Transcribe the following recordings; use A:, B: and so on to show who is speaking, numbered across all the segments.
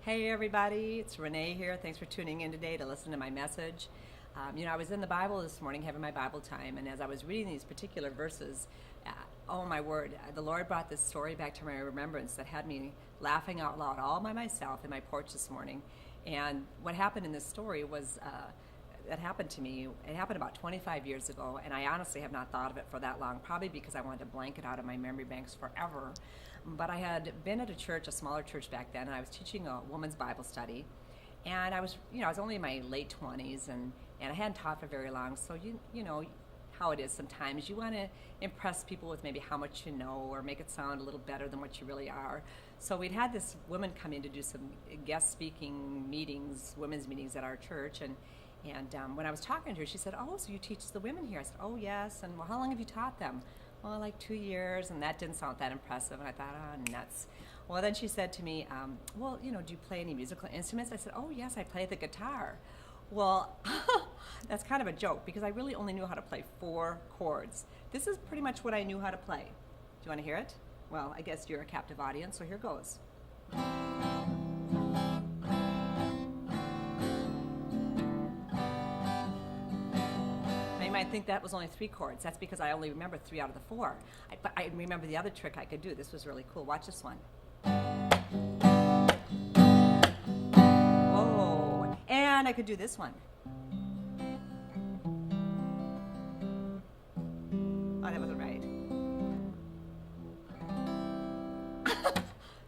A: Hey everybody, it's Renee here. Thanks for tuning in today to listen to my message. I was in the Bible this morning having my Bible time, and as I was reading these particular verses, oh my word, the Lord brought this story back to my remembrance that had me laughing out loud all by myself in my porch this morning. And what happened in this story was that happened to me. It happened about 25 years ago, and I honestly have not thought of it for that long, probably because I wanted to blank it out of my memory banks forever. But I had been at a church, a smaller church back then, and I was teaching a woman's Bible study. And I was only in my late 20s, and I hadn't taught for very long, so you know how it is sometimes. You want to impress people with maybe how much you know or make it sound a little better than what you really are. So we'd had this woman come in to do some guest speaking meetings, women's meetings at our church, and when I was talking to her, she said, "Oh, so you teach the women here?" I said, "Oh, yes." And, "Well, how long have you taught them?" "Well, like 2 years," and that didn't sound that impressive. And I thought, "Oh, nuts." Well, then she said to me, "Well, do you play any musical instruments?" I said, "Oh, yes, I play the guitar." Well, that's kind of a joke because I really only knew how to play 4 chords. This is pretty much what I knew how to play. Do you want to hear it? Well, I guess you're a captive audience, so here goes. You might think that was only 3 chords. That's because I only remember 3 out of the 4. But I remember the other trick I could do. This was really cool. Watch this one. Whoa. And I could do this one. Oh, that wasn't right.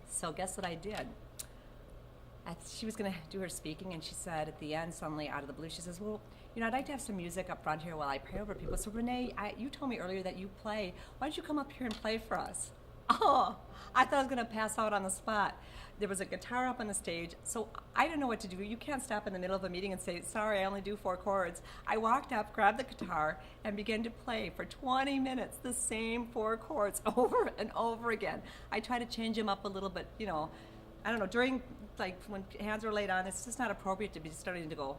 A: So guess what I did? She was going to do her speaking, and she said at the end, suddenly out of the blue, she says, "Well, I'd like to have some music up front here while I pray over people. So Renee, you told me earlier that you play. Why don't you come up here and play for us?" Oh, I thought I was going to pass out on the spot. There was a guitar up on the stage, so I didn't know what to do. You can't stop in the middle of a meeting and say, "Sorry, I only do 4 chords." I walked up, grabbed the guitar, and began to play for 20 minutes the same 4 chords over and over again. I tried to change them up a little bit, I don't know, during, when hands are laid on, it's just not appropriate to be starting to go.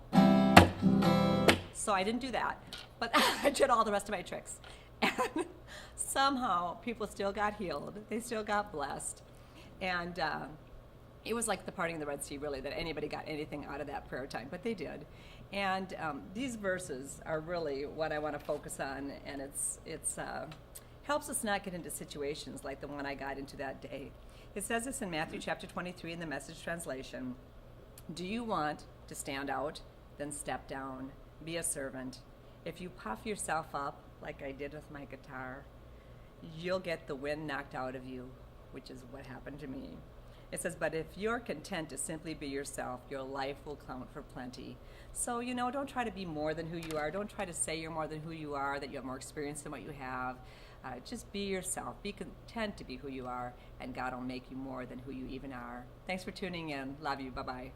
A: So I didn't do that, but I did all the rest of my tricks. And somehow people still got healed. They still got blessed. And it was like the parting of the Red Sea, really, that anybody got anything out of that prayer time, but they did. And these verses are really what I want to focus on, and it's helps us not get into situations like the one I got into that day. It says this in Matthew chapter 23 in the Message translation. "Do you want to stand out? Then step down. Be a servant. If you puff yourself up, like I did with my guitar, you'll get the wind knocked out of you," which is what happened to me. It says, "But if you're content to simply be yourself, your life will count for plenty." So, don't try to be more than who you are. Don't try to say you're more than who you are, that you have more experience than what you have. Just be yourself. Be content to be who you are, and God will make you more than who you even are. Thanks for tuning in. Love you. Bye-bye.